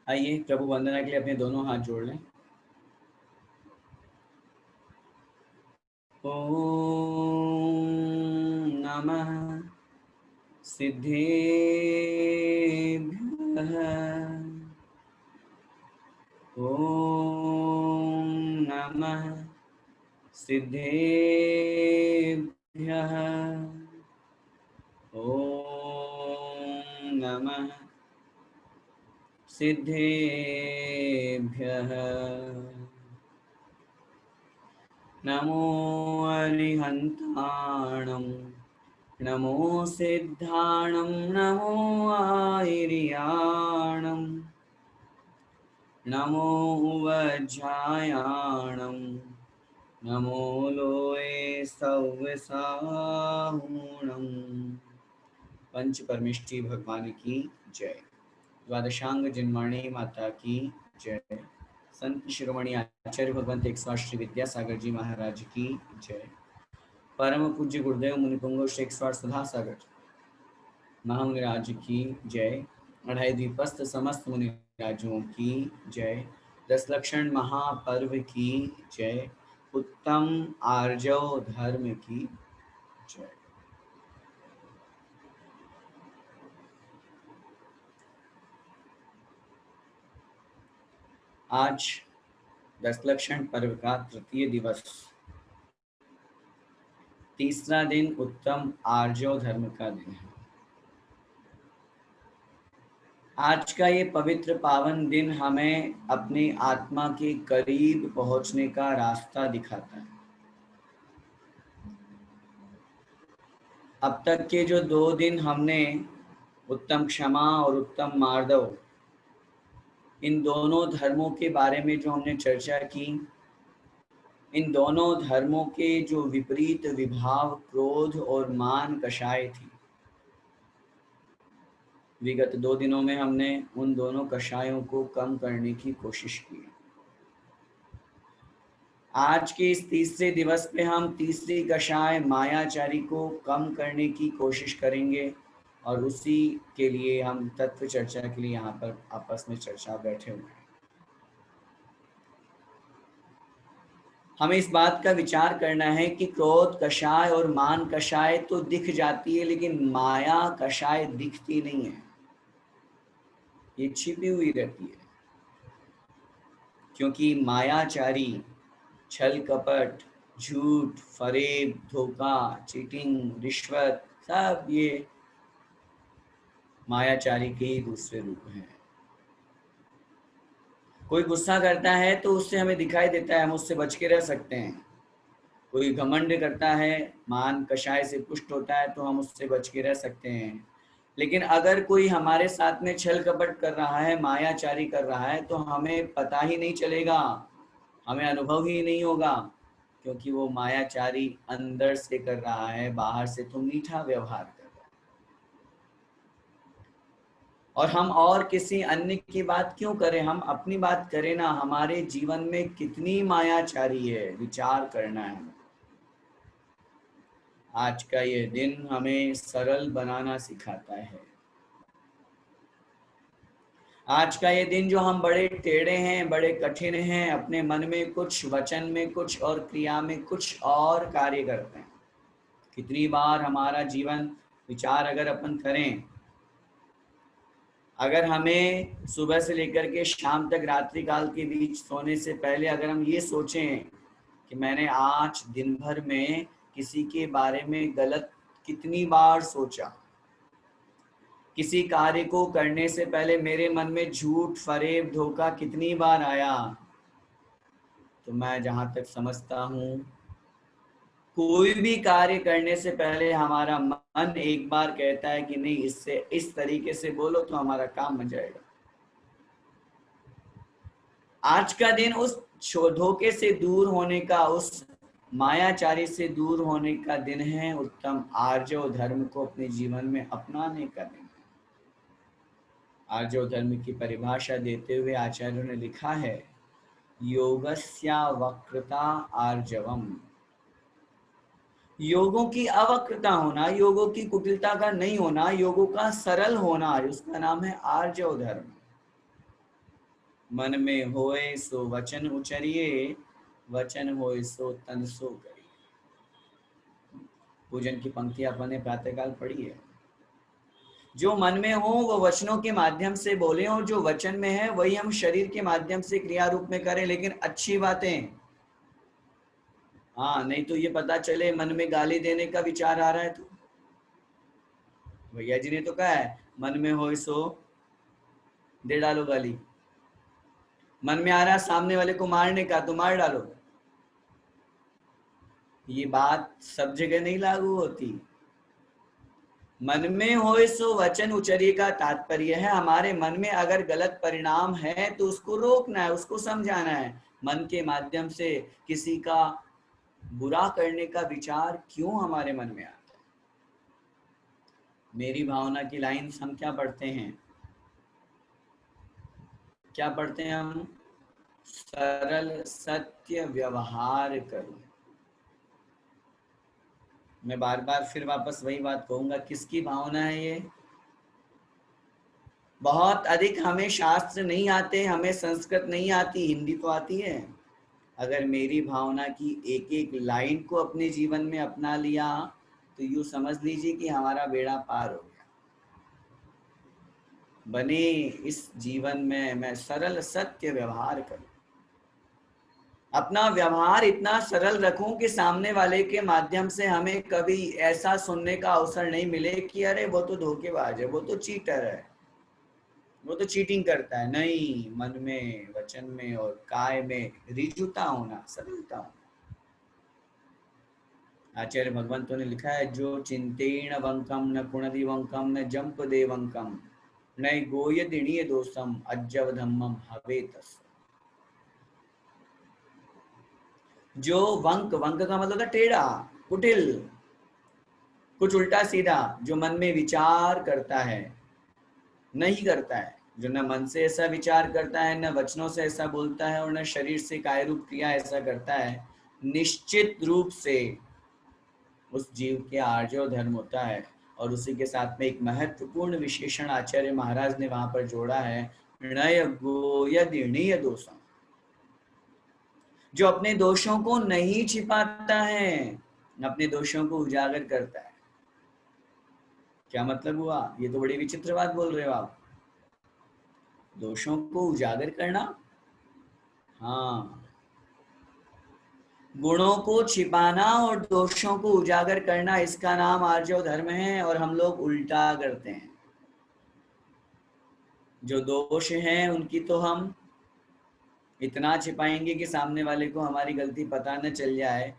आइए प्रभु वंदना के लिए अपने दोनों हाथ जोड़ लें। ओम नमः सिद्धेभ्यः। ओम नमः सिद्धेभ्यः। ओम नमः सिद्धेभ्यः। नमो अरिहन्ताणं नमो सिद्धाणं नमो आयर्याणं नमो वज्रायाणं नमो लोये सव्यसाहूणं। पंच परमेष्ठी भगवान की जय। द्वादशांग जिनवाणी माता की जय। संत शिरोमणि आचार्य भगवंत 108 श्री विद्यासागर जी महाराज की जय। परम पूज्य गुरुदेव मुनिपुंगव श्री 108 सुधा सागर महामुनिराज की जय। अढ़ाई द्वीपस्थ समस्त मुनिराजों की जय। 10 लक्षण महापर्व की जय। उत्तम आर्जव धर्म की जय। आज 10 लक्षण पर्व का तृतीय दिवस, तीसरा दिन उत्तम आर्जव धर्म का दिन है। आज का ये पवित्र पावन दिन हमें अपनी आत्मा के करीब पहुंचने का रास्ता दिखाता है। अब तक के जो 2 दिन हमने उत्तम क्षमा और उत्तम मार्दव, इन दोनों धर्मों के बारे में जो हमने चर्चा की, इन दोनों धर्मों के जो विपरीत विभाव क्रोध और मान कषाय थी, विगत 2 दिनों में हमने उन दोनों कषायों को कम करने की कोशिश की। आज के इस तीसरे दिवस पे हम तीसरी कषाय मायाचारी को कम करने की कोशिश करेंगे और उसी के लिए हम तत्व चर्चा के लिए यहाँ पर आपस में चर्चा बैठे हुए हैं। हमें इस बात का विचार करना है कि क्रोध कषाय और मान कषाय तो दिख जाती है, लेकिन माया कषाय दिखती नहीं है, ये छिपी हुई रहती है। क्योंकि मायाचारी छल कपट, झूठ, फरेब, धोखा, चीटिंग, रिश्वत, सब ये मायाचारी के ही दूसरे रूप हैं। कोई गुस्सा करता है तो उससे हमें दिखाई देता है, हम उससे बच के रह सकते हैं। कोई घमंड करता है, मान कषाय से पुष्ट होता है, तो हम उससे बच के रह सकते हैं। लेकिन अगर कोई हमारे साथ में छल कपट कर रहा है, मायाचारी कर रहा है, तो हमें पता ही नहीं चलेगा, हमें अनुभव ही नहीं होगा, क्योंकि वो मायाचारी अंदर से कर रहा है, बाहर से तो मीठा व्यवहार कर रहा है। और हम और किसी अन्य की बात क्यों करें, हम अपनी बात करें ना। हमारे जीवन में कितनी मायाचारी है, विचार करना है। आज का ये दिन हमें सरल बनाना सिखाता है। आज का ये दिन जो हम बड़े टेढ़े हैं, बड़े कठिन हैं, अपने मन में कुछ, वचन में कुछ और क्रिया में कुछ और कार्य करते हैं। कितनी बार हमारा जीवन विचार अगर अपन करें, अगर हमें सुबह से लेकर के शाम तक, रात्रि काल के बीच सोने से पहले अगर हम ये सोचें कि मैंने आज दिन भर में किसी के बारे में गलत कितनी बार सोचा, किसी कार्य को करने से पहले मेरे मन में झूठ, फरेब, धोखा कितनी बार आया, तो मैं जहां तक समझता हूं, कोई भी कार्य करने से पहले हमारा मन एक बार कहता है कि नहीं, इससे इस तरीके से बोलो तो हमारा काम बन जाएगा। आज का दिन उस धोखे से दूर होने का, उस मायाचारी से दूर होने का दिन है। उत्तम आर्जव धर्म को अपने जीवन में अपनाने का दिन। आर्जव धर्म की परिभाषा देते हुए आचार्यों ने लिखा है, योगस्या वक्रता आर्जवम। योगों की अवक्रता होना, योगों की कुटिलता का नहीं होना, योगों का सरल होना, उसका नाम है आर्जव धर्म। मन में होए सो वचन उचरिए, वचन होए सो तन सो करिए। पूजन की पंक्ति आपने प्रातःकाल पढ़ी है। जो मन में हो वो वचनों के माध्यम से बोले, और जो वचन में है वही हम शरीर के माध्यम से क्रिया रूप में करें, लेकिन अच्छी बातें। हाँ, नहीं तो ये पता चले मन में गाली देने का विचार आ रहा है तो भैया जी ने तो कहा है मन में हो सो दे डालो गाली। मन में आ रहा है सामने वाले को मारने का तो मार डालो। ये बात सब जगह नहीं लागू होती। मन में होए सो वचन उचरिए का तात्पर्य है हमारे मन में अगर गलत परिणाम है तो उसको रोकना है, उसको समझाना है। मन के माध्यम से किसी का बुरा करने का विचार क्यों हमारे मन में आता है? मेरी भावना की लाइन हम क्या पढ़ते हैं? क्या पढ़ते हैं हम? सरल सत्य व्यवहार करो। मैं बार बार फिर वापस वही बात कहूंगा, किसकी भावना है ये? बहुत अधिक हमें शास्त्र नहीं आते, हमें संस्कृत नहीं आती, हिंदी तो आती है। अगर मेरी भावना की एक एक लाइन को अपने जीवन में अपना लिया तो यूं समझ लीजिए कि हमारा बेड़ा पार हो गया। बने इस जीवन में मैं सरल सत्य व्यवहार करूं, अपना व्यवहार इतना सरल रखूं कि सामने वाले के माध्यम से हमें कभी ऐसा सुनने का अवसर नहीं मिले कि अरे वो तो धोखेबाज है, वो तो चीटर है, वो तो चीटिंग करता है। नहीं, मन में, वचन में और काय में रिजुता होना, सरलता होना। आचार्य भगवंतों ने लिखा है, जो चिंतेण वंकम न पुणदि वंकम न जंप देवंकम न गोय दिणीय दोषम अज्जव धम्मम हवे तस्। जो वंक, वंक का मतलब था टेढ़ा, कुटिल, कुछ उल्टा सीधा, जो मन में विचार करता है, नहीं करता है, जो न मन से ऐसा विचार करता है, न वचनों से ऐसा बोलता है और न शरीर से काय रूप क्रिया ऐसा करता है, निश्चित रूप से उस जीव के आर्जव धर्म होता है। और उसी के साथ में एक महत्वपूर्ण विशेषण आचार्य महाराज ने वहां पर जोड़ा है, नय गोयदिणीय दोषम। जो अपने दोषों को नहीं छिपाता है, अपने दोषों को उजागर करता है। क्या मतलब हुआ? ये तो बड़ी विचित्र बात बोल रहे हो आप। दोषों को उजागर करना? हाँ, गुणों को छिपाना और दोषों को उजागर करना, इसका नाम आर्जव धर्म है। और हम लोग उल्टा करते हैं। जो दोष हैं उनकी तो हम इतना छिपाएंगे कि सामने वाले को हमारी गलती पता न चल जाए,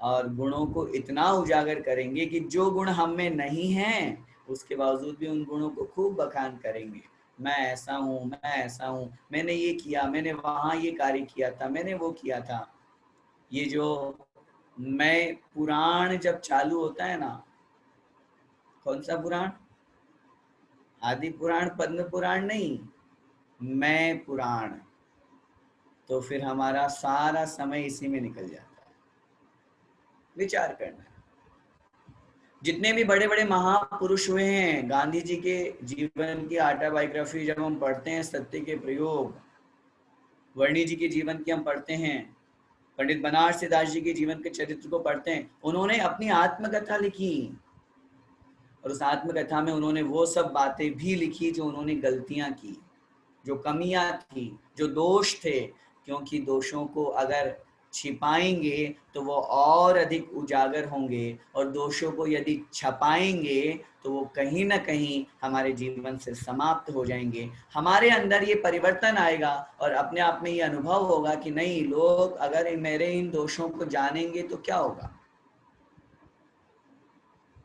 और गुणों को इतना उजागर करेंगे कि जो गुण हम में नहीं हैं उसके बावजूद भी उन गुणों को खूब बखान करेंगे। मैं ऐसा हूँ, मैं ऐसा हूँ, मैंने ये किया, मैंने वहां ये कार्य किया था, मैंने वो किया था। ये जो मैं पुराण जब चालू होता है ना, कौन सा पुराण? आदि पुराण, पद्म पुराण नहीं, मैं पुराण। तो फिर हमारा सारा समय इसी में निकल जाता है, विचार करना। जितने भी बड़े बड़े महापुरुष हुए हैं, गांधी जी के जीवन की ऑटोबायोग्राफी जब हम पढ़ते हैं, सत्य के प्रयोग, वर्णी जी के जीवन की हम पढ़ते हैं, पंडित बनारसी दास जी के जीवन के चरित्र को पढ़ते हैं, उन्होंने अपनी आत्मकथा लिखी। और उस आत्मकथा में उन्होंने वो सब बातें भी लिखी जो उन्होंने गलतियां की, जो कमियां थी, जो दोष थे। क्योंकि दोषों को अगर छिपाएंगे तो वो और अधिक उजागर होंगे, और दोषों को यदि छपाएंगे तो वो कहीं ना कहीं हमारे जीवन से समाप्त हो जाएंगे। हमारे अंदर ये परिवर्तन आएगा और अपने आप में ये अनुभव होगा कि नहीं, लोग अगर मेरे इन दोषों को जानेंगे तो क्या होगा।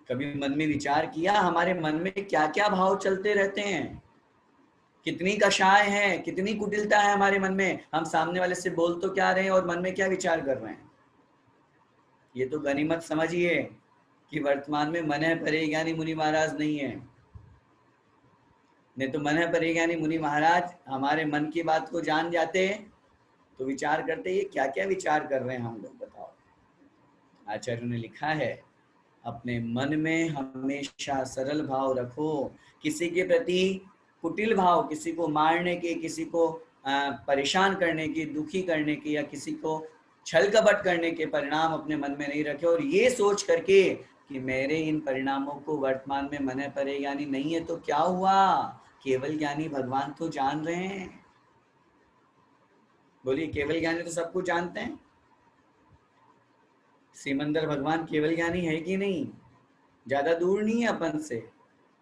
कभी मन में विचार किया हमारे मन में क्या क्या भाव चलते रहते हैं? कितनी कषाय है, कितनी कुटिलता है हमारे मन में। हम सामने वाले से बोल तो क्या रहे हैं और मन में क्या विचार कर रहे हैं। ये तो गनीमत समझिए कि वर्तमान में मन है परे ज्ञानी मुनि महाराज नहीं है। नहीं तो मन है परे ज्ञानी मुनि महाराज हमारे मन की बात को जान जाते, तो विचार करते ये क्या क्या विचार कर रहे हैं हम लोग, बताओ। आचार्य ने लिखा है, अपने मन में हमेशा सरल भाव रखो। किसी के प्रति कुटिल भाव, किसी को मारने के, किसी को परेशान करने की, दुखी करने की या किसी को छल कपट करने के परिणाम अपने मन में नहीं रखे, और ये सोच करके कि मेरे इन परिणामों को वर्तमान में मने परेशानी नहीं है तो क्या हुआ, केवल ज्ञानी भगवान तो जान रहे हैं। बोलिए, केवल ज्ञानी तो सब कुछ जानते हैं। सिमंदर भगवान केवल ज्ञानी है कि नहीं? ज्यादा दूर नहीं है अपन से।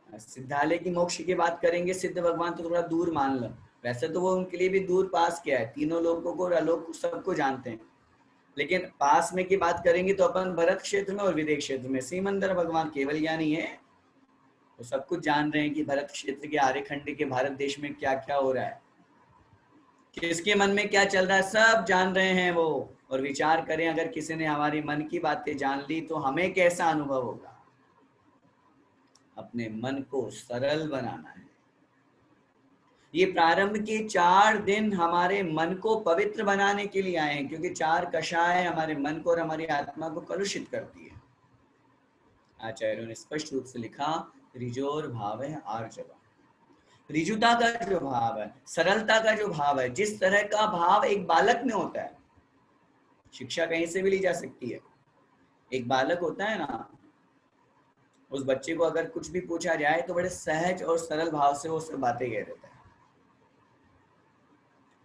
सिद्धालय की मोक्ष की बात करेंगे, सिद्ध भगवान तो थोड़ा दूर मान लो, वैसे तो वो उनके लिए भी दूर पास क्या है, तीनों लोगों को और आलोक को सबको जानते हैं, लेकिन पास में की बात करेंगे तो अपन भरत क्षेत्र में और विदेश क्षेत्र में सिमंदर भगवान केवल ज्ञानी है, वो सब कुछ जान रहे हैं कि भरत क्षेत्र के आर्यखंड के भारत देश में क्या क्या हो रहा है, किसके मन में क्या चल रहा है, सब जान रहे हैं वो। और विचार करें, अगर किसी ने हमारी मन की बातें जान ली तो हमें कैसा अनुभव होगा। अपने मन को सरल बनाना है। ये प्रारंभ के 4 दिन हमारे मन को पवित्र बनाने के लिए आए हैं, क्योंकि 4 कषाय हमारे मन को और हमारी आत्मा को कलुषित करती है। आचार्यों ने स्पष्ट रूप से लिखा, रिजोर भाव है आर्जव। रिजुता का जो भाव है, सरलता का जो भाव है, जिस तरह का भाव एक बालक में होता है, शिक्षा कहीं से भी ली जा सकती है। एक बालक होता है ना, उस बच्चे को अगर कुछ भी पूछा जाए तो बड़े सहज और सरल भाव से वो सब बातें कह देता है,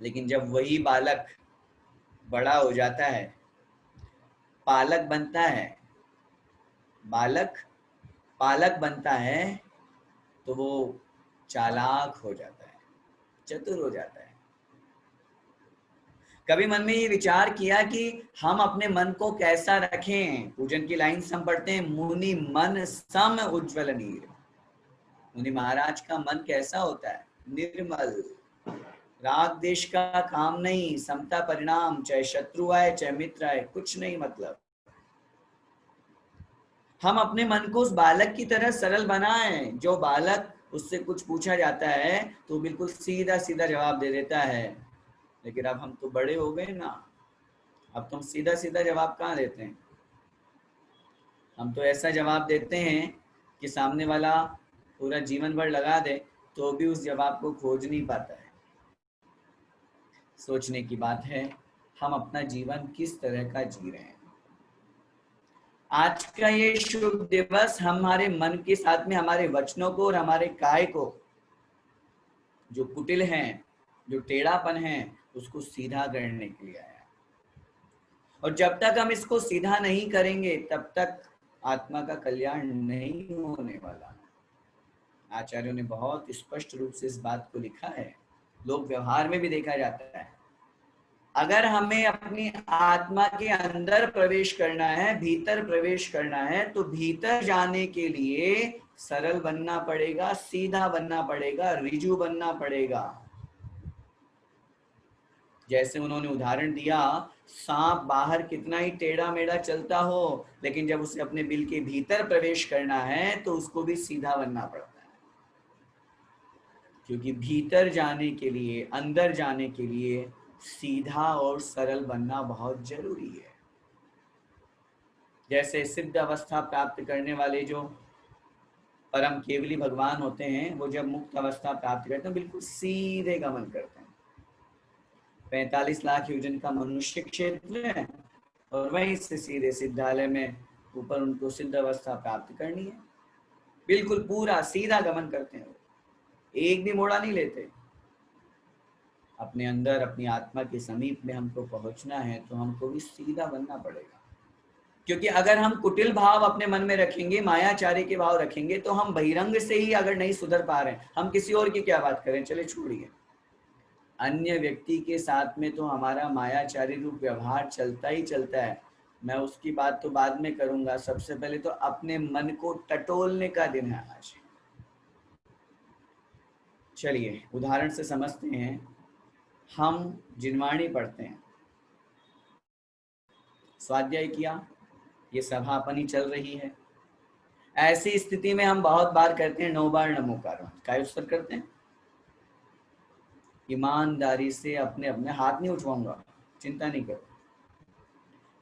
लेकिन जब वही बालक बड़ा हो जाता है, पालक बनता है, बालक पालक बनता है, तो वो चालाक हो जाता है, चतुर हो जाता है। कभी मन में ये विचार किया कि हम अपने मन को कैसा रखें? पूजन की लाइन हम पढ़ते हैं, मुनि मन सम उज्ज्वल नीर। मुनि महाराज का मन कैसा होता है? निर्मल, राग देश का काम नहीं, समता परिणाम, चाहे शत्रु आए चाहे मित्र आए, कुछ नहीं मतलब। हम अपने मन को उस बालक की तरह सरल बनाएं, जो बालक उससे कुछ पूछा जाता है तो बिल्कुल सीधा सीधा जवाब दे देता है। लेकिन अब हम तो बड़े हो गए ना, अब तो हम सीधा सीधा जवाब कहाँ देते हैं? हम तो ऐसा जवाब देते हैं कि सामने वाला पूरा जीवन भर लगा दे तो भी उस जवाब को खोज नहीं पाता है। सोचने की बात है, हम अपना जीवन किस तरह का जी रहे हैं। आज का ये शुभ दिवस हमारे मन के साथ में हमारे वचनों को और हमारे काय को, जो कुटिल हैं, जो टेढ़ापन है, उसको सीधा करने के लिए आया। और जब तक हम इसको सीधा नहीं करेंगे तब तक आत्मा का कल्याण नहीं होने वाला। आचार्यों ने बहुत स्पष्ट रूप से इस बात को लिखा है, लोक व्यवहार में भी देखा जाता है। अगर हमें अपनी आत्मा के अंदर प्रवेश करना है, भीतर प्रवेश करना है, तो भीतर जाने के लिए सरल बनना पड़ेगा, सीधा बनना पड़ेगा, रिजु बनना पड़ेगा। जैसे उन्होंने उदाहरण दिया, सांप बाहर कितना ही टेढ़ा मेढ़ा चलता हो, लेकिन जब उसे अपने बिल के भीतर प्रवेश करना है तो उसको भी सीधा बनना पड़ता है, क्योंकि भीतर जाने के लिए, अंदर जाने के लिए सीधा और सरल बनना बहुत जरूरी है। जैसे सिद्ध अवस्था प्राप्त करने वाले जो परम केवली भगवान होते हैं, वो जब मुक्त अवस्था प्राप्त करते हैं बिल्कुल सीधे गमन करते हैं। 45 लाख योजन का मनुष्य क्षेत्र है और वहीं से सीधे सिद्धालय में ऊपर उनको सिद्ध अवस्था प्राप्त करनी है, बिल्कुल पूरा सीधा गमन करते हैं, एक भी मोड़ा नहीं लेते। अपने अंदर अपनी आत्मा के समीप में हमको पहुंचना है तो हमको भी सीधा बनना पड़ेगा, क्योंकि अगर हम कुटिल भाव अपने मन में रखेंगे, मायाचार्य के भाव रखेंगे, तो हम बहिरंग से ही अगर नहीं सुधर पा रहे हैं, हम किसी और की क्या बात करें, चले छोड़िए। अन्य व्यक्ति के साथ में तो हमारा मायाचारी रूप व्यवहार चलता ही चलता है, मैं उसकी बात तो बाद में करूंगा। सबसे पहले तो अपने मन को टटोलने का दिन है आज। चलिए उदाहरण से समझते हैं। हम जिनवाणी पढ़ते हैं, स्वाध्याय किया, ये सभा अपनी चल रही है, ऐसी स्थिति में हम बहुत बार करते हैं 9 बार नमोकार, क्या उत्तर करते हैं? ईमानदारी से अपने अपने हाथ नहीं उठवाऊंगा, चिंता नहीं करो,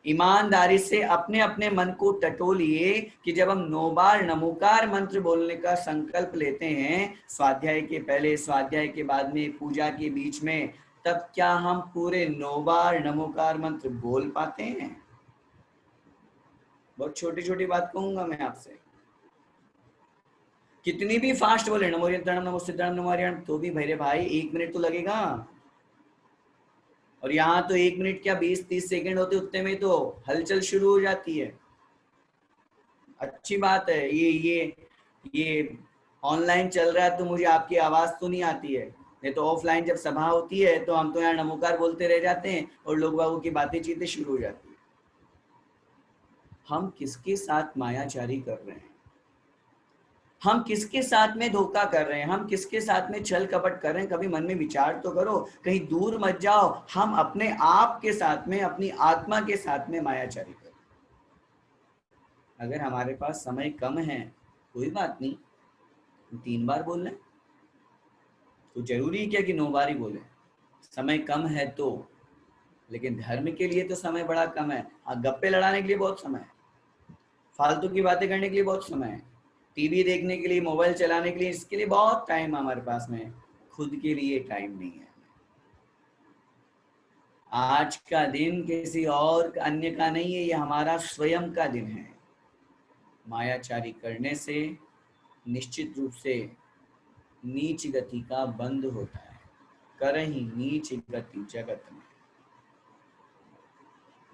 ईमानदारी से अपने अपने मन को टटोलिए कि जब हम 9 बार नमोकार मंत्र बोलने का संकल्प लेते हैं, स्वाध्याय के पहले, स्वाध्याय के बाद में, पूजा के बीच में, तब क्या हम पूरे 9 बार नमोकार मंत्र बोल पाते हैं? बहुत छोटी छोटी बात कहूंगा मैं आपसे। कितनी भी फास्ट बोले नमो यंत्रणम नमो सिद्धम नमो हरियम, तो भी भैरे भाई 1 मिनट तो लगेगा। और यहाँ तो 1 मिनट क्या 20-30 सेकंड होते, उतने में तो हलचल शुरू हो जाती है। अच्छी बात है। ये ऑनलाइन चल रहा है तो मुझे आपकी आवाज तो नहीं आती है, नहीं तो ऑफलाइन जब सभा होती है तो हम तो यहाँ नमोकार बोलते रह जाते हैं और लोग बाबू की बातें चीतें शुरू हो जाती है। हम किसके साथ मायाचारी कर रहे हैं? हम किसके साथ में धोखा कर रहे हैं? हम किसके साथ में छल कपट कर रहे हैं? कभी मन में विचार तो करो, कहीं दूर मत जाओ। हम अपने आप के साथ में, अपनी आत्मा के साथ में मायाचारी करो। अगर हमारे पास समय कम है, कोई बात नहीं, 3 बार बोल लें। तो जरूरी क्या कि 9 बार ही बोले? समय कम है तो, लेकिन धर्म के लिए तो समय बड़ा कम है। हाँ, गप्पे लड़ाने के लिए बहुत समय है, फालतू की बातें करने के लिए बहुत समय है, टीवी देखने के लिए, मोबाइल चलाने के लिए, इसके लिए बहुत टाइम हमारे पास में। खुद के लिए टाइम नहीं है। आज का दिन किसी और अन्य का नहीं है, ये हमारा स्वयं का दिन है। मायाचारी करने से निश्चित रूप से नीच गति का बंद होता है। करहि नीच गति जगत में,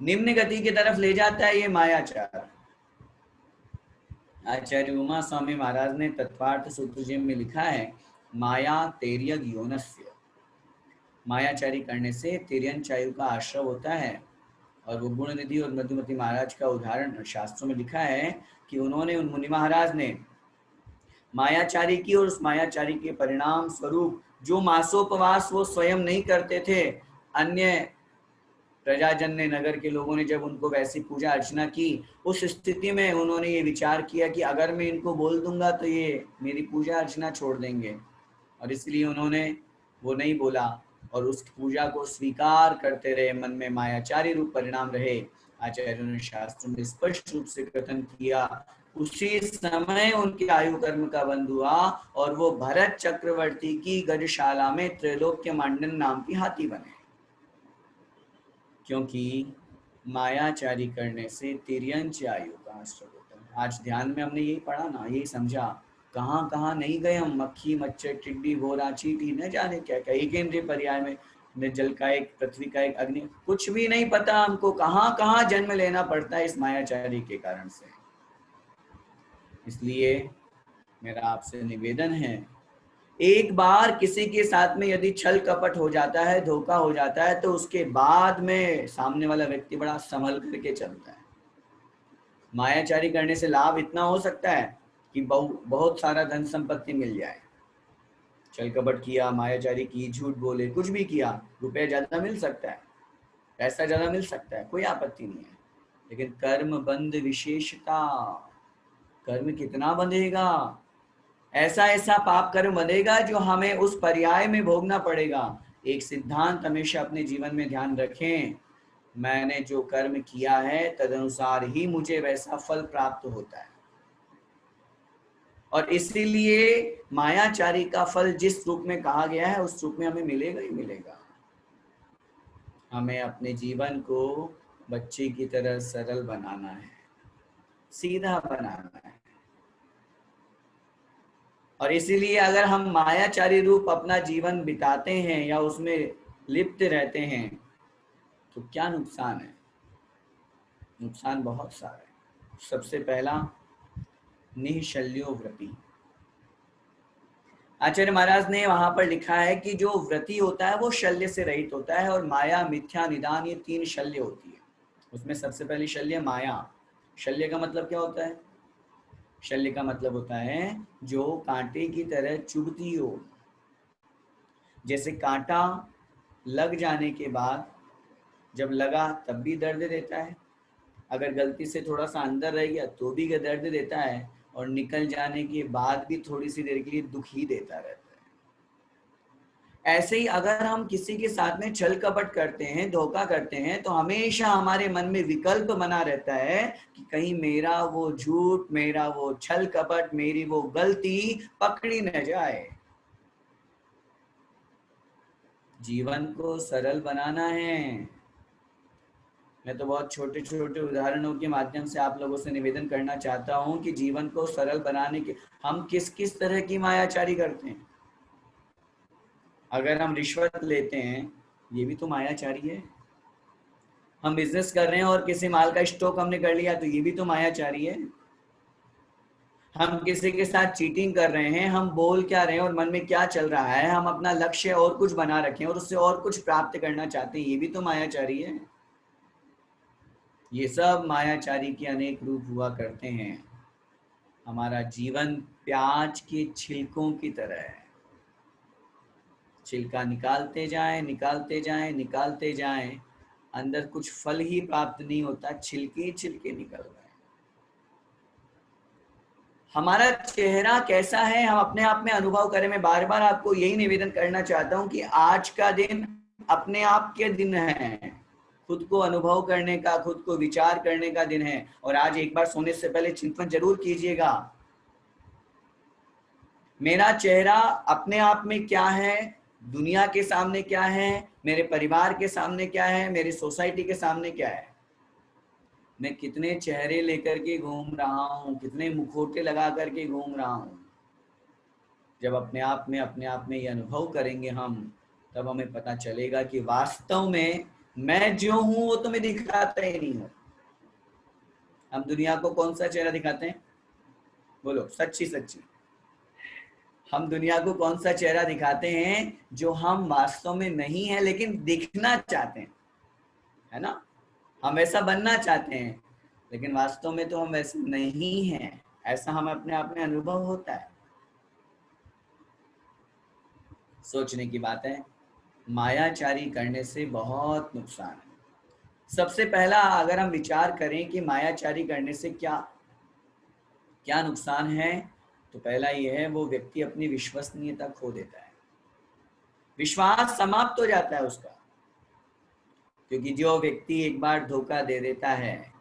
निम्न गति की तरफ ले जाता है ये मायाचार। आचार्य उमा स्वामी महाराज ने तत्वार्थ सूत्र जी में लिखा है, माया तेर्यग योनस्य। मायाचारी करने से तिर्यन चायु का आश्रय होता है। और वो गुणनिधि और मधुमती महाराज का उदाहरण शास्त्रों में लिखा है कि उन्होंने, उन मुनि महाराज ने मायाचारी की, और उस मायाचारी के परिणाम स्वरूप जो मासोपवास वो स्वयं नहीं करते थे, अन्य प्रजाजन ने, नगर के लोगों ने जब उनको वैसी पूजा अर्चना की, उस स्थिति में उन्होंने ये विचार किया कि अगर मैं इनको बोल दूंगा तो ये मेरी पूजा अर्चना छोड़ देंगे, और इसलिए उन्होंने वो नहीं बोला और उस पूजा को स्वीकार करते रहे। मन में मायाचारी रूप परिणाम रहे। आचार्यों ने शास्त्र में स्पष्ट रूप से कथन किया, उसी समय उनके आयु कर्म का बंध हुआ और वो भरत चक्रवर्ती की गजशाला में त्रैलोक्य मांडन नाम की हाथी बने। क्योंकि मायाचारी करने से तिर्यंच आयु का आश्रय होता है। आज ध्यान में हमने यही पढ़ा ना, यही समझा। कहाँ कहाँ नहीं गए हम, मक्खी मच्छर टिड्डी भोरा चींटी न जाने क्या क्या, एक इंद्रिय पर्याय में न जल का एक, पृथ्वी का एक, अग्नि, कुछ भी नहीं पता हमको कहाँ कहाँ जन्म लेना पड़ता है इस मायाचारी के कारण से। इसलिए मेरा आपसे निवेदन है, एक बार किसी के साथ में यदि छल कपट हो जाता है, धोखा हो जाता है, तो उसके बाद में सामने वाला व्यक्ति बड़ा संभल करके चलता है। मायाचारी करने से लाभ इतना हो सकता है कि बहुत सारा धन संपत्ति मिल जाए। छल कपट किया, मायाचारी की, झूठ बोले, कुछ भी किया, रुपया ज्यादा मिल सकता है, पैसा ज्यादा मिल सकता है, कोई आपत्ति नहीं है। लेकिन कर्म बंध विशेषता, कर्म कितना बंधेगा? ऐसा ऐसा पाप कर्म बनेगा जो हमें उस पर्याय में भोगना पड़ेगा। एक सिद्धांत हमेशा अपने जीवन में ध्यान रखें, मैंने जो कर्म किया है तदनुसार ही मुझे वैसा फल प्राप्त होता है। और इसीलिए मायाचारी का फल जिस रूप में कहा गया है उस रूप में हमें मिलेगा ही मिलेगा। हमें अपने जीवन को बच्चे की तरह सरल बनाना है, सीधा बनाना है। और इसीलिए अगर हम मायाचारी रूप अपना जीवन बिताते हैं या उसमें लिप्त रहते हैं तो क्या नुकसान है? नुकसान बहुत सारे। सबसे पहला, निःशल्यो व्रति। आचार्य महाराज ने वहां पर लिखा है कि जो व्रति होता है वो शल्य से रहित होता है, और माया, मिथ्या, निदान, ये 3 शल्य होती है। उसमें सबसे पहली शल्य माया। शल्य का मतलब क्या होता है? शल्य का मतलब होता है जो कांटे की तरह चुभती हो। जैसे कांटा लग जाने के बाद जब लगा तब भी दर्द देता है, अगर गलती से थोड़ा सा अंदर रह गया तो भी दर्द देता है, और निकल जाने के बाद भी थोड़ी सी देर के लिए दुख ही देता रहता है। ऐसे ही अगर हम किसी के साथ में छल कपट करते हैं, धोखा करते हैं, तो हमेशा हमारे मन में विकल्प बना रहता है कि कहीं मेरा वो झूठ, मेरा वो छल कपट, मेरी वो गलती पकड़ी न जाए। जीवन को सरल बनाना है। मैं तो बहुत छोटे छोटे उदाहरणों के माध्यम से आप लोगों से निवेदन करना चाहता हूं कि जीवन को सरल बनाने के हम किस किस तरह की मायाचारी करते हैं। अगर हम रिश्वत लेते हैं, ये भी तो मायाचारी है। हम बिजनेस कर रहे हैं और किसी माल का स्टॉक हमने कर लिया, तो ये भी तो मायाचारी है। हम किसी के साथ चीटिंग कर रहे हैं, हम बोल क्या रहे हैं और मन में क्या चल रहा है, हम अपना लक्ष्य और कुछ बना रखे हैं और उससे और कुछ प्राप्त करना चाहते हैं, ये भी तो मायाचारी है। ये सब मायाचारी के अनेक रूप हुआ करते हैं। हमारा जीवन प्याज के छिलकों की तरह है। छिलका निकालते जाएं, निकालते जाएं, निकालते जाएं, अंदर कुछ फल ही प्राप्त नहीं होता, छिलके ही छिलके निकल रहे हैं। हमारा चेहरा कैसा है हम अपने आप में अनुभव करें। मैं बार बार आपको यही निवेदन करना चाहता हूं कि आज का दिन अपने आप के दिन है, खुद को अनुभव करने का, खुद को विचार करने का दिन है। और आज एक बार सोने से पहले चिंतन जरूर कीजिएगा, मेरा चेहरा अपने आप में क्या है, दुनिया के सामने क्या है, मेरे परिवार के सामने क्या है, मेरी सोसाइटी के सामने क्या है। मैं कितने चेहरे लेकर के घूम रहा हूँ, कितने मुखौटे लगा करके घूम रहा हूँ। जब अपने आप में ये अनुभव करेंगे हम, तब हमें पता चलेगा कि वास्तव में मैं जो हूं वो तो मैं दिखाता ही नहीं हूं। हम दुनिया को कौन सा चेहरा दिखाते हैं, बोलो सच्ची सच्ची। हम दुनिया को कौन सा चेहरा दिखाते हैं जो हम वास्तव में नहीं है, लेकिन दिखना चाहते हैं, है ना। हम वैसा बनना चाहते हैं, लेकिन वास्तव में तो हम वैसे नहीं हैं। ऐसा हमें अपने आप में अनुभव होता है। सोचने की बात है, मायाचारी करने से बहुत नुकसान है। सबसे पहला अगर हम विचार करें कि मायाचारी करने से क्या क्या नुकसान है, तो पहला यह है, वो व्यक्ति अपनी विश्वसनीयता खो देता है। विश्वास समाप्त हो जाता है उसका। क्योंकि जो व्यक्ति एक बार धोखा दे देता है,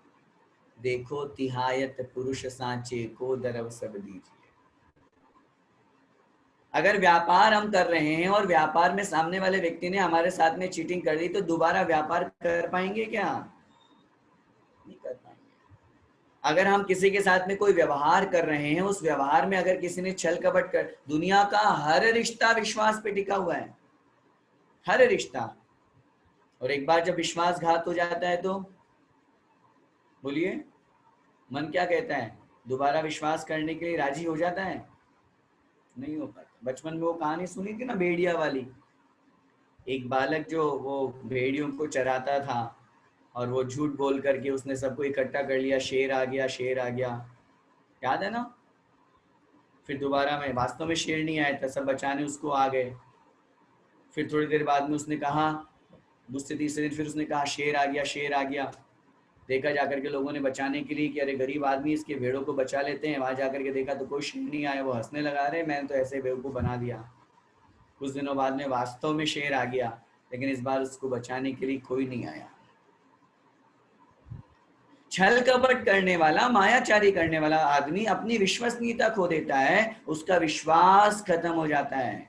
देखो तिहायत पुरुष सांचे को दरव सब दीजिए। अगर व्यापार हम कर रहे हैं और व्यापार में सामने वाले व्यक्ति ने हमारे साथ में चीटिंग कर दी, तो दोबारा व्यापार कर पाएंगे क्या? नहीं कर पाएंगे। अगर हम किसी के साथ में कोई व्यवहार कर रहे हैं, उस व्यवहार में अगर किसी ने छल कपट कर, दुनिया का हर रिश्ता विश्वास पे टिका हुआ है, हर रिश्ता। और एक बार जब विश्वासघात हो जाता है तो बोलिए, मन क्या कहता है? दोबारा विश्वास करने के लिए राजी हो जाता है? नहीं हो पाता। बचपन में वो कहानी सुनी थी ना, भेड़िया वाली। एक बालक जो वो भेड़ियों को चराता था और वो झूठ बोल करके उसने सबको इकट्ठा कर लिया, शेर आ गया, शेर आ गया, याद है ना। फिर दोबारा में वास्तव में शेर नहीं आया था, सब बचाने उसको आ गए। फिर थोड़ी देर बाद में उसने कहा, दूसरे तीसरे दिन फिर उसने कहा शेर आ गया, शेर आ गया। देखा जाकर के लोगों ने बचाने के लिए कि अरे गरीब आदमी, इसके भेड़ों को बचा लेते हैं। वहां जाकर के देखा तो कोई शेर नहीं आया। वो हंसने लगा, रहे मैंने तो ऐसे बेवकूफ बना दिया। कुछ दिनों बाद में वास्तव में शेर आ गया, लेकिन इस बार उसको बचाने के लिए कोई नहीं आया। छल कपट करने वाला, मायाचारी करने वाला आदमी अपनी विश्वसनीयता खो देता है, उसका विश्वास खत्म हो जाता है।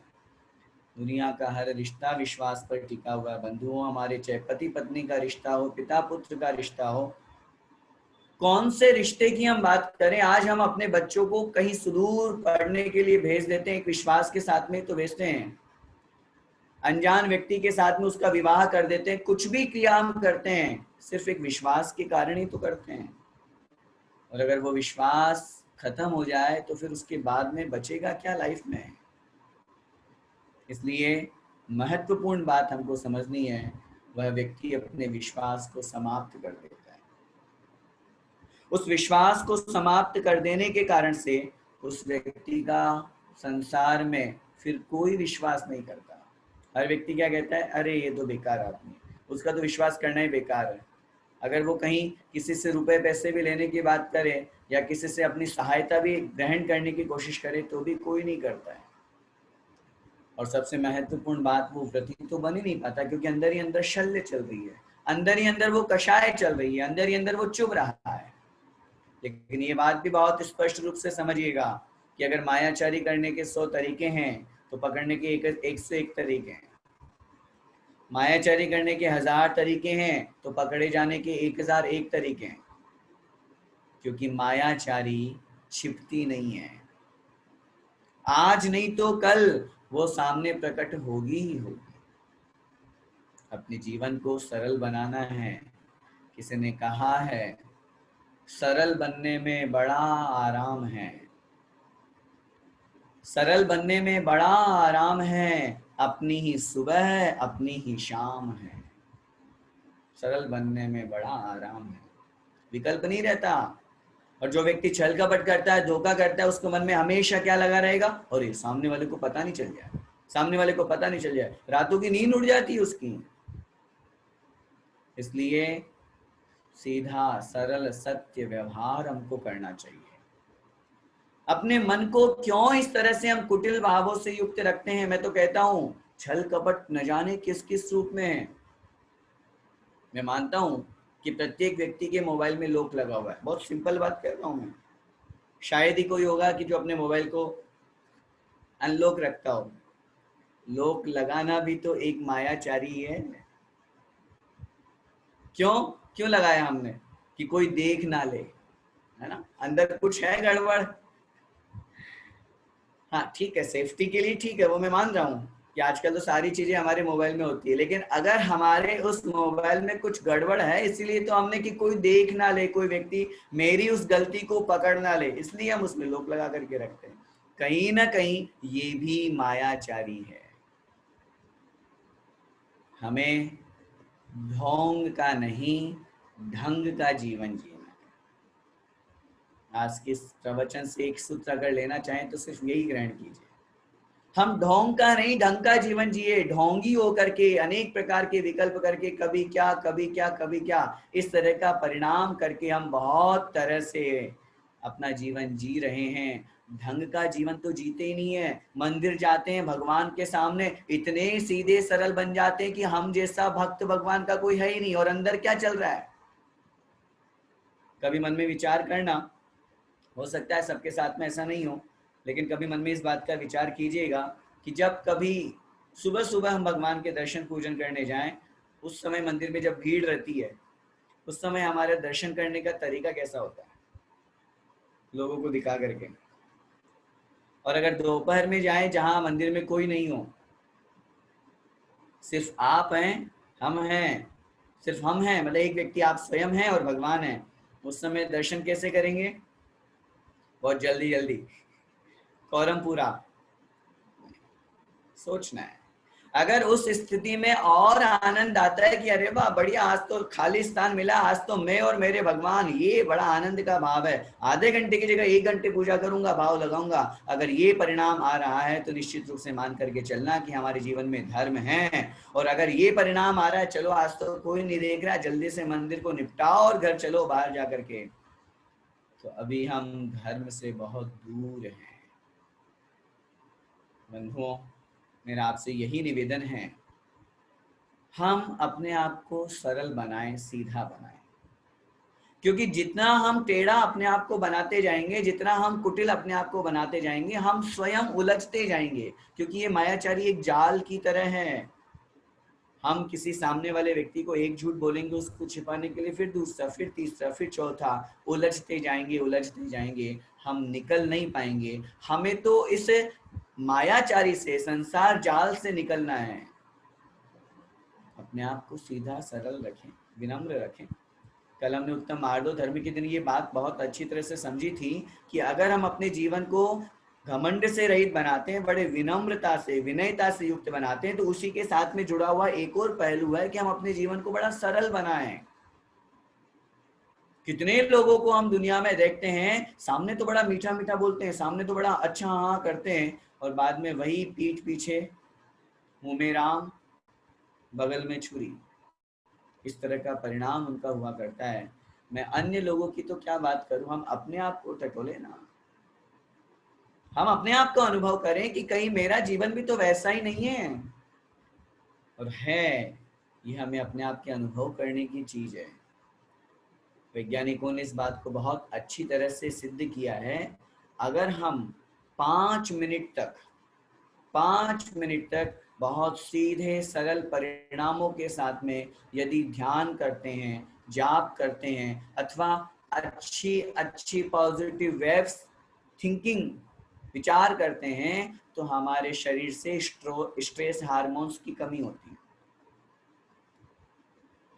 दुनिया का हर रिश्ता विश्वास पर टिका हुआ है। बंधुओं, हमारे चाहे पति पत्नी का रिश्ता हो, पिता पुत्र का रिश्ता हो, कौन से रिश्ते की हम बात करें, आज हम अपने बच्चों को कहीं सुदूर पढ़ने के लिए भेज देते हैं, एक विश्वास के साथ में तो भेजते हैं। अनजान व्यक्ति के साथ में उसका विवाह कर देते हैं। कुछ भी क्रिया हम करते हैं सिर्फ एक विश्वास के कारण ही तो करते हैं। और अगर वो विश्वास खत्म हो जाए तो फिर उसके बाद में बचेगा क्या लाइफ में। इसलिए महत्वपूर्ण बात हमको समझनी है, वह व्यक्ति अपने विश्वास को समाप्त कर देता है। उस विश्वास को समाप्त कर देने के कारण से उस व्यक्ति का संसार में फिर कोई विश्वास नहीं करता। हर व्यक्ति क्या कहता है, अरे ये तो बेकार आदमी, उसका तो विश्वास करना ही बेकार है। अगर वो कहीं किसी से रुपए पैसे भी लेने की बात करे या किसी से अपनी सहायता भी ग्रहण करने की कोशिश करे, तो भी कोई नहीं करता है। और सबसे महत्वपूर्ण बात, वो व्रती तो बन ही नहीं पाता, क्योंकि अंदर ही अंदर शल्य चल रही है, अंदर ही अंदर वो कषाय चल रही है, अंदर ही अंदर वो चुभ रहा है। लेकिन ये बात भी बहुत स्पष्ट रूप से समझिएगा कि अगर मायाचारी करने के 100 तरीके हैं, तो पकड़ने के एक से एक तरीके हैं। मायाचारी करने के 1000 तरीके हैं तो पकड़े जाने के 1001 तरीके हैं, क्योंकि मायाचारी छिपती नहीं है। आज नहीं तो कल वो सामने प्रकट होगी ही होगी। अपने जीवन को सरल बनाना है। किसी ने कहा है, सरल बनने में बड़ा आराम है, सरल बनने में बड़ा आराम है, अपनी ही सुबह अपनी ही शाम है। सरल बनने में बड़ा आराम है, विकल्प नहीं रहता। और जो व्यक्ति छल कपट करता है, धोखा करता है, उसके मन में हमेशा क्या लगा रहेगा, और ये सामने वाले को पता नहीं चल जाए, सामने वाले को पता नहीं चल जाए, रातों की नींद उड़ जाती है उसकी। इसलिए सीधा सरल सत्य व्यवहार हमको करना चाहिए। अपने मन को क्यों इस तरह से हम कुटिल भावों से युक्त रखते हैं? मैं तो कहता हूं, छल कपट न जाने किस किस रूप में है। मैं मानता हूं कि प्रत्येक व्यक्ति के मोबाइल में लॉक लगा हुआ है, बहुत सिंपल बात कर रहा हूं मैं। शायद ही कोई होगा कि जो अपने मोबाइल को अनलॉक रखता हो। लॉक लगाना भी तो एक मायाचारी है। क्यों क्यों लगाया हमने? कि कोई देख ना ले, है ना, अंदर कुछ है गड़बड़। हाँ ठीक है, सेफ्टी के लिए ठीक है, वो मैं मान रहा हूँ कि आजकल तो सारी चीजें हमारे मोबाइल में होती है, लेकिन अगर हमारे उस मोबाइल में कुछ गड़बड़ है, इसीलिए तो हमने कि कोई देख ना ले, कोई व्यक्ति मेरी उस गलती को पकड़ ना ले, इसलिए हम उसमें लॉक लगा करके रखते हैं। कहीं ना कहीं ये भी मायाचारी है। हमें ढोंग का नहीं, ढंग का जीवन जीना। आज के प्रवचन से एक सूत्र अगर लेना चाहें तो सिर्फ यही ग्रहण कीजिए, हम ढोंग का नहीं ढंग का जीवन जिए। ढोंगी होकर के अनेक प्रकार के विकल्प करके कभी क्या कभी क्या कभी क्या, इस तरह का परिणाम करके हम बहुत तरह से अपना जीवन जी रहे हैं। ढंग का जीवन तो जीते ही नहीं है। मंदिर जाते हैं, भगवान के सामने इतने सीधे सरल बन जाते हैं कि हम जैसा भक्त भगवान का कोई है ही नहीं, और अंदर क्या चल रहा है कभी मन में विचार करना। हो सकता है सबके साथ में ऐसा नहीं हो, लेकिन कभी मन में इस बात का विचार कीजिएगा कि जब कभी सुबह सुबह हम भगवान के दर्शन पूजन करने जाएं, उस समय मंदिर में जब भीड़ रहती है, उस समय हमारे दर्शन करने का तरीका कैसा होता है, लोगों को दिखा करके। और अगर दोपहर में जाएं जहां मंदिर में कोई नहीं हो, सिर्फ आप हैं, हम हैं, सिर्फ हम हैं, मतलब एक व्यक्ति आप स्वयं हैं और भगवान हैं, उस समय दर्शन कैसे करेंगे? बहुत जल्दी जल्दी, कौरम पूरा सोचना है। अगर उस स्थिति में और आनंद आता है कि अरे वाह बढ़िया, आज तो खाली स्थान मिला, आज तो मैं और मेरे भगवान, ये बड़ा आनंद का भाव है, आधे घंटे की जगह 1 घंटे पूजा करूंगा, भाव लगाऊंगा, अगर ये परिणाम आ रहा है तो निश्चित रूप से मान करके चलना कि हमारे जीवन में धर्म है। और अगर ये परिणाम आ रहा है, चलो आज तो कोई नहीं देख रहा, जल्दी से मंदिर को निपटाओ और घर चलो बाहर जा करके, तो अभी हम धर्म से बहुत दूर हैं। बंधुओं, मेरा आपसे यही निवेदन है, हम अपने आप को सरल बनाएं, सीधा बनाएं। क्योंकि जितना हम टेढ़ा अपने आप को बनाते जाएंगे, जितना हम कुटिल अपने आप को बनाते जाएंगे, हम स्वयं उलझते जाएंगे। क्योंकि ये मायाचारी एक जाल की तरह है। हम किसी सामने वाले व्यक्ति को एक झूठ बोलेंगे, उसको छिपाने के लिए फिर दूसरा, फिर तीसरा, फिर चौथा, उलझते जाएंगे उलझते जाएंगे, हम निकल नहीं पाएंगे। हमें तो इस मायाचारी से, संसार जाल से निकलना है। अपने आप को सीधा सरल रखें, विनम्र रखें। कल हमने उत्तम मार्दो धर्म के दिन ये बात बहुत अच्छी तरह से समझी थी कि अगर हम अपने जीवन को घमंड से रहित बनाते हैं, बड़े विनम्रता से, विनयता से युक्त बनाते हैं, तो उसी के साथ में जुड़ा हुआ एक और पहलू है कि हम अपने जीवन को बड़ा सरल बनाएं। कितने लोगों को हम दुनिया में देखते हैं, सामने तो बड़ा मीठा मीठा बोलते हैं, सामने तो बड़ा अच्छा हाँ करते हैं, और बाद में वही पीठ पीछे मुंह में राम बगल में छुरी, इस तरह का परिणाम उनका हुआ करता है। मैं अन्य लोगों की तो क्या बात करूं, हम अपने आप को टटोले ना, हम अपने आप को अनुभव करें कि कहीं मेरा जीवन भी तो वैसा ही नहीं है। और है, ये हमें अपने आप के अनुभव करने की चीज है। वैज्ञानिकों ने इस बात को बहुत अच्छी तरह से सिद्ध किया है। अगर हम 5 मिनट तक बहुत सीधे सरल परिणामों के साथ में यदि ध्यान करते हैं, जाप करते हैं, अथवा अच्छी अच्छी पॉजिटिव वेव्स थिंकिंग विचार करते हैं, तो हमारे शरीर से स्ट्रेस हार्मोन्स की कमी होती है।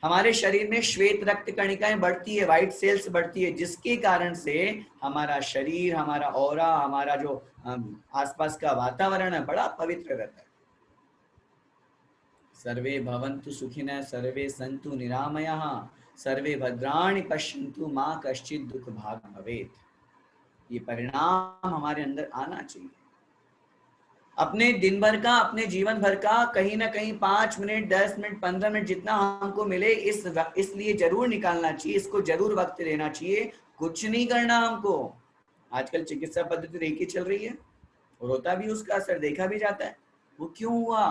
हमारे शरीर में श्वेत रक्त कणिकाएं बढ़ती है, व्हाइट सेल्स बढ़ती है, जिसके कारण से हमारा शरीर, हमारा ऑरा, हमारा जो आसपास का वातावरण है, बड़ा पवित्र रहता है। सर्वे भवन्तु सुखिनः, सर्वे सन्तु निरामयाः, सर्वे भद्राणि पश्यन्तु, मां कश्चित् दुख भाग भवेत्। ये परिणाम हमारे अंदर आना चाहिए। अपने दिन भर का, अपने जीवन भर का कहीं ना कहीं 5 मिनट, 10 मिनट, 15 मिनट जितना हमको मिले इसलिए जरूर निकालना चाहिए, इसको जरूर वक्त देना चाहिए। कुछ नहीं करना हमको। आजकल चिकित्सा पद्धति एक ही चल रही है और होता भी उसका असर देखा भी जाता है। वो क्यों हुआ?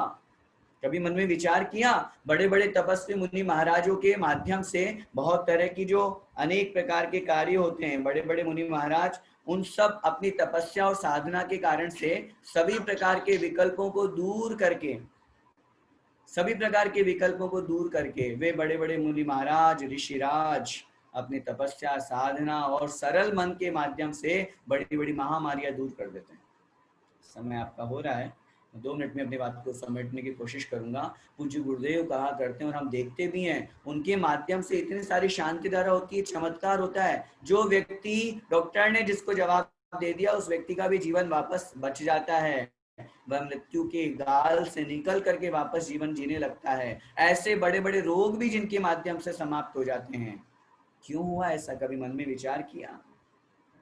कभी मन में विचार किया? बड़े बड़े तपस्वी मुनि महाराजों के माध्यम से बहुत तरह की जो अनेक प्रकार के कार्य होते हैं, बड़े बड़े मुनि महाराज उन सब अपनी तपस्या और साधना के कारण से सभी प्रकार के विकल्पों को दूर करके, वे बड़े बड़े मुनि महाराज, ऋषिराज अपनी तपस्या, साधना और सरल मन के माध्यम से बड़ी बड़ी महामारियां दूर कर देते हैं। समय आपका हो रहा है, 2 मिनट में अपनी बात को समेटने की कोशिश करूंगा। पूज्य गुरुदेव कहा करते हैं और हम देखते भी हैं, उनके माध्यम से इतनी सारी शांति धारा होती है, चमत्कार होता है। जो व्यक्ति, डॉक्टर ने जिसको जवाब दे दिया, उस व्यक्ति का भी जीवन वापस बच जाता है, वह मृत्यु के गाल से निकल करके वापस जीवन जीने लगता है। ऐसे बड़े बड़े रोग भी जिनके माध्यम से समाप्त हो जाते हैं। क्यों हुआ ऐसा? कभी मन में विचार किया?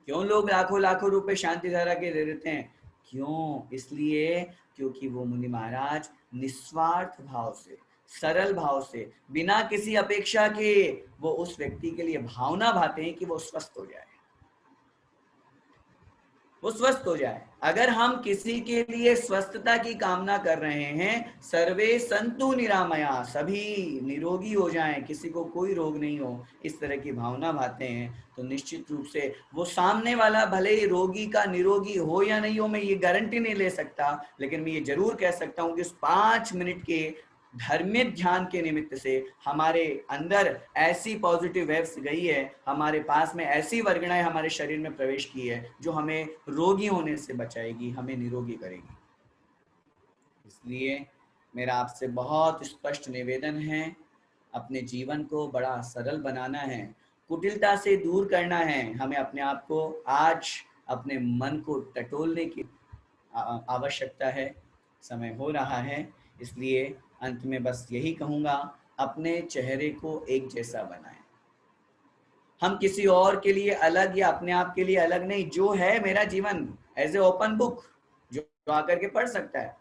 क्यों लोग लाखों लाखों रुपए शांति धारा के दे देते हैं? क्यों? इसलिए क्योंकि वो मुनि महाराज निस्वार्थ भाव से, सरल भाव से, बिना किसी अपेक्षा के वो उस व्यक्ति के लिए भावना भाते हैं कि वो स्वस्थ हो जाए, वो स्वस्थ हो जाए। अगर हम किसी के लिए स्वस्थता की कामना कर रहे हैं, सर्वे संतु निरामया, सभी निरोगी हो जाएं, किसी को कोई रोग नहीं हो, इस तरह की भावना भाते हैं, तो निश्चित रूप से वो सामने वाला भले ही रोगी का निरोगी हो या नहीं हो, मैं ये गारंटी नहीं ले सकता, लेकिन मैं ये जरूर कह सकता हूं कि उस 5 मिनट के धार्मिक ध्यान के निमित्त से हमारे अंदर ऐसी पॉजिटिव वेव्स गई है, हमारे पास में ऐसी वर्गणाएं हमारे शरीर में प्रवेश की है जो हमें रोगी होने से बचाएगी, हमें निरोगी करेगी। इसलिए मेरा आपसे बहुत स्पष्ट निवेदन है, अपने जीवन को बड़ा सरल बनाना है, कुटिलता से दूर करना है। हमें अपने आप को आज अपने मन को टटोलने की आवश्यकता है। समय हो रहा है, इसलिए अंत में बस यही कहूँगा, अपने चेहरे को एक जैसा बनाएं। हम किसी और के लिए अलग या अपने आप के लिए अलग नहीं। जो है मेरा जीवन एज ए ओपन बुक, जो आकर के पढ़ सकता है।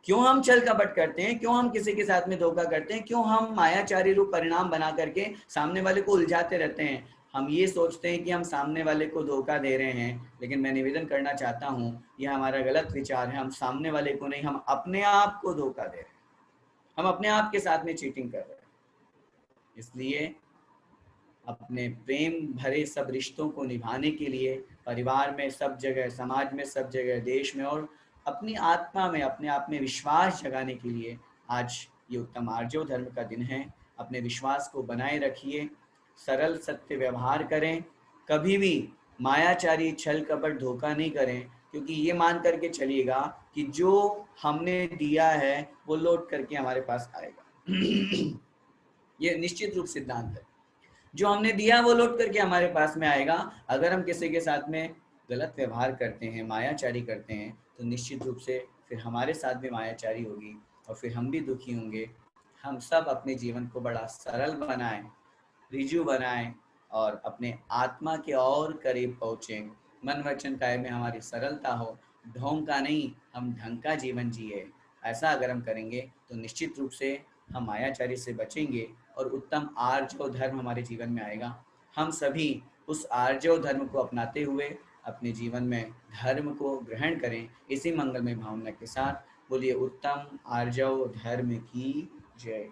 क्यों हम छल कपट करते हैं? क्यों हम किसी के साथ में धोखा करते हैं? क्यों हम मायाचारी रूप परिणाम बना करके सामने वाले को उलझाते रहते हैं? हम ये सोचते हैं कि हम सामने वाले को धोखा दे रहे हैं, लेकिन मैं निवेदन करना चाहता हूँ, यह हमारा गलत विचार है। हम सामने वाले को नहीं, हम अपने आप को धोखा दे रहे हैं, हम अपने आप के साथ में चीटिंग कर रहे हैं। इसलिए अपने प्रेम भरे सब रिश्तों को निभाने के लिए परिवार में सब जगह, समाज में सब जगह, देश में और अपनी आत्मा में, अपने आप में विश्वास जगाने के लिए आज ये उत्तम आर्जव धर्म का दिन है। अपने विश्वास को बनाए रखिए, सरल सत्य व्यवहार करें, कभी भी मायाचारी छल कपट धोखा नहीं करें, क्योंकि ये मान करके चलिएगा कि जो हमने दिया है वो लौट करके हमारे पास आएगा। ये निश्चित रूप सिद्धांत है। जो हमने दिया वो लौट करके हमारे पास में आएगा। अगर हम किसी के साथ में गलत व्यवहार करते हैं, मायाचारी करते हैं, तो निश्चित रूप से फिर हमारे साथ भी मायाचारी होगी और फिर हम भी दुखी होंगे। हम सब अपने जीवन को बड़ा सरल बनाएं, रिजु बनाएं और अपने आत्मा के और करीब पहुँचें। मन वचन काया में हमारी सरलता हो, ढोंग का नहीं, हम ढंग का जीवन जिए। ऐसा अगर हम करेंगे तो निश्चित रूप से हम मायाचारी से बचेंगे और उत्तम आर्जव धर्म हमारे जीवन में आएगा। हम सभी उस आर्जव धर्म को अपनाते हुए अपने जीवन में धर्म को ग्रहण करें। इसी मंगलमय भावना के साथ बोलिए उत्तम आर्जव धर्म की जय।